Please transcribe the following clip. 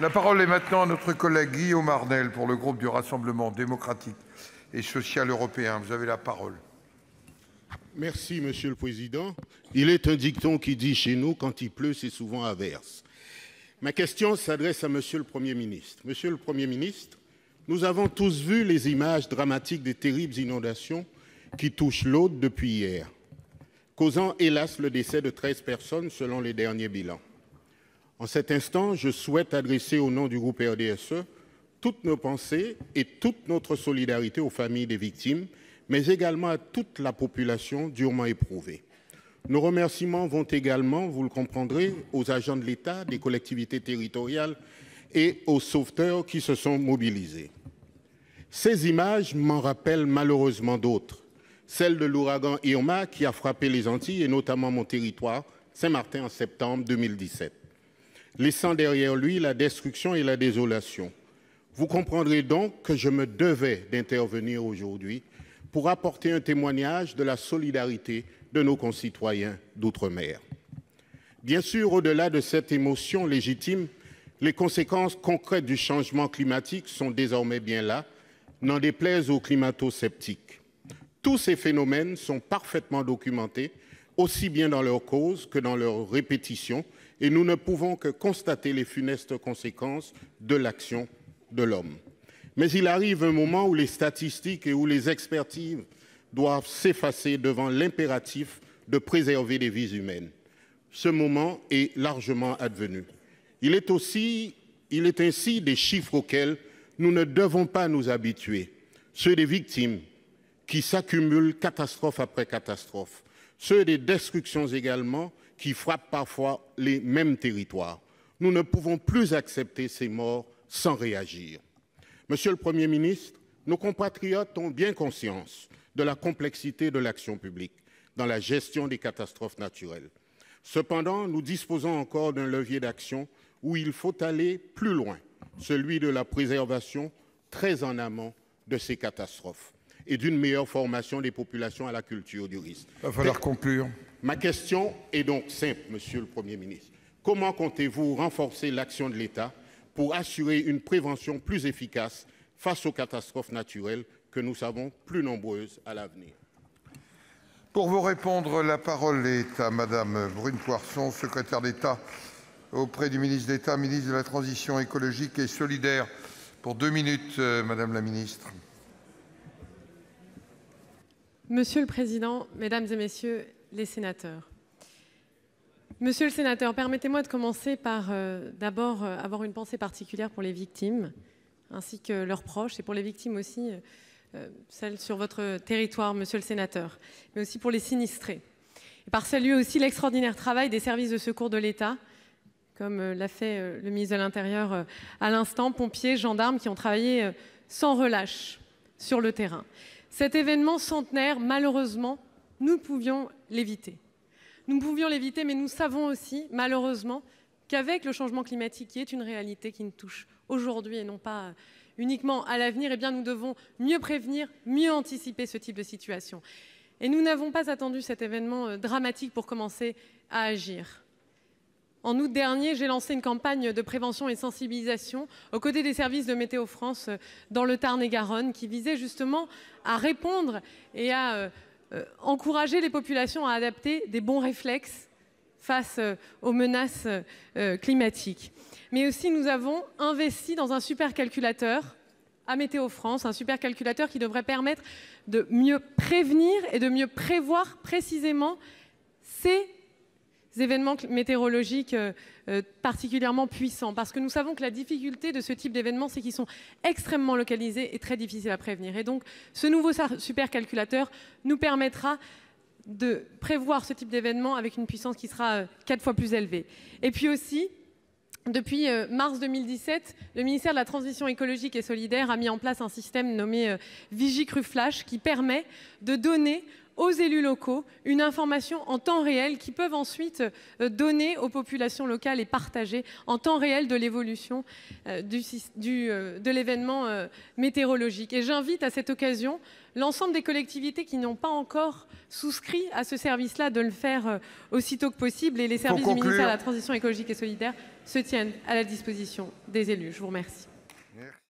La parole est maintenant à notre collègue Guillaume Arnell pour le groupe du Rassemblement démocratique et social européen. Vous avez la parole. Merci, Monsieur le Président. Il est un dicton qui dit chez nous, quand il pleut, c'est souvent averse. Ma question s'adresse à Monsieur le Premier ministre. Monsieur le Premier ministre, nous avons tous vu les images dramatiques des terribles inondations qui touchent l'Aude depuis hier, causant hélas le décès de 13 personnes selon les derniers bilans. En cet instant, je souhaite adresser au nom du groupe RDSE toutes nos pensées et toute notre solidarité aux familles des victimes, mais également à toute la population durement éprouvée. Nos remerciements vont également, vous le comprendrez, aux agents de l'État, des collectivités territoriales et aux sauveteurs qui se sont mobilisés. Ces images m'en rappellent malheureusement d'autres, celles de l'ouragan Irma qui a frappé les Antilles et notamment mon territoire, Saint-Martin, en septembre 2017, laissant derrière lui la destruction et la désolation. Vous comprendrez donc que je me devais d'intervenir aujourd'hui pour apporter un témoignage de la solidarité de nos concitoyens d'outre-mer. Bien sûr, au-delà de cette émotion légitime, les conséquences concrètes du changement climatique sont désormais bien là, n'en déplaise aux climato-sceptiques. Tous ces phénomènes sont parfaitement documentés, aussi bien dans leur cause que dans leur répétition, et nous ne pouvons que constater les funestes conséquences de l'action de l'homme. Mais il arrive un moment où les statistiques et où les expertises doivent s'effacer devant l'impératif de préserver des vies humaines. Ce moment est largement advenu. Il est ainsi des chiffres auxquels nous ne devons pas nous habituer, ceux des victimes qui s'accumulent catastrophe après catastrophe, ceux des destructions également qui frappent parfois les mêmes territoires. Nous ne pouvons plus accepter ces morts sans réagir. Monsieur le Premier ministre, nos compatriotes ont bien conscience de la complexité de l'action publique dans la gestion des catastrophes naturelles. Cependant, nous disposons encore d'un levier d'action où il faut aller plus loin, celui de la préservation très en amont de ces catastrophes et d'une meilleure formation des populations à la culture du risque. Il va falloir conclure. Ma question est donc simple, Monsieur le Premier ministre. Comment comptez-vous renforcer l'action de l'État pour assurer une prévention plus efficace face aux catastrophes naturelles que nous savons plus nombreuses à l'avenir? Pour vous répondre, la parole est à Madame Brune Poirson, secrétaire d'État auprès du ministre d'État, ministre de la Transition écologique et solidaire. Pour 2 minutes, Madame la Ministre. Monsieur le Président, Mesdames et Messieurs les sénateurs. Monsieur le sénateur, permettez-moi de commencer par d'abord avoir une pensée particulière pour les victimes, ainsi que leurs proches, et pour les victimes aussi, celles sur votre territoire, monsieur le sénateur, mais aussi pour les sinistrés. Et par saluer aussi l'extraordinaire travail des services de secours de l'État, comme l'a fait le ministre de l'Intérieur à l'instant, pompiers, gendarmes qui ont travaillé sans relâche sur le terrain. Cet événement centenaire, malheureusement, nous pouvions l'éviter. Nous pouvions l'éviter, mais nous savons aussi, malheureusement, qu'avec le changement climatique, qui est une réalité qui nous touche aujourd'hui et non pas uniquement à l'avenir, eh bien, nous devons mieux prévenir, mieux anticiper ce type de situation. Et nous n'avons pas attendu cet événement dramatique pour commencer à agir. En août dernier, j'ai lancé une campagne de prévention et de sensibilisation aux côtés des services de Météo France dans le Tarn-et-Garonne qui visait justement à répondre et à encourager les populations à adapter des bons réflexes face aux menaces climatiques. Mais aussi, nous avons investi dans un supercalculateur à Météo France, un supercalculateur qui devrait permettre de mieux prévenir et de mieux prévoir précisément ces événements météorologiques particulièrement puissants. Parce que nous savons que la difficulté de ce type d'événements, c'est qu'ils sont extrêmement localisés et très difficiles à prévenir. Et donc, ce nouveau supercalculateur nous permettra de prévoir ce type d'événement avec une puissance qui sera 4 fois plus élevée. Et puis aussi, depuis mars 2017, le ministère de la Transition écologique et solidaire a mis en place un système nommé Vigicru-Flash qui permet de donner aux élus locaux une information en temps réel qui peuvent ensuite donner aux populations locales et partager en temps réel de l'évolution de l'événement météorologique. Et j'invite à cette occasion l'ensemble des collectivités qui n'ont pas encore souscrit à ce service-là de le faire aussitôt que possible. Et les services du ministère de la Transition écologique et solidaire se tiennent à la disposition des élus. Je vous remercie.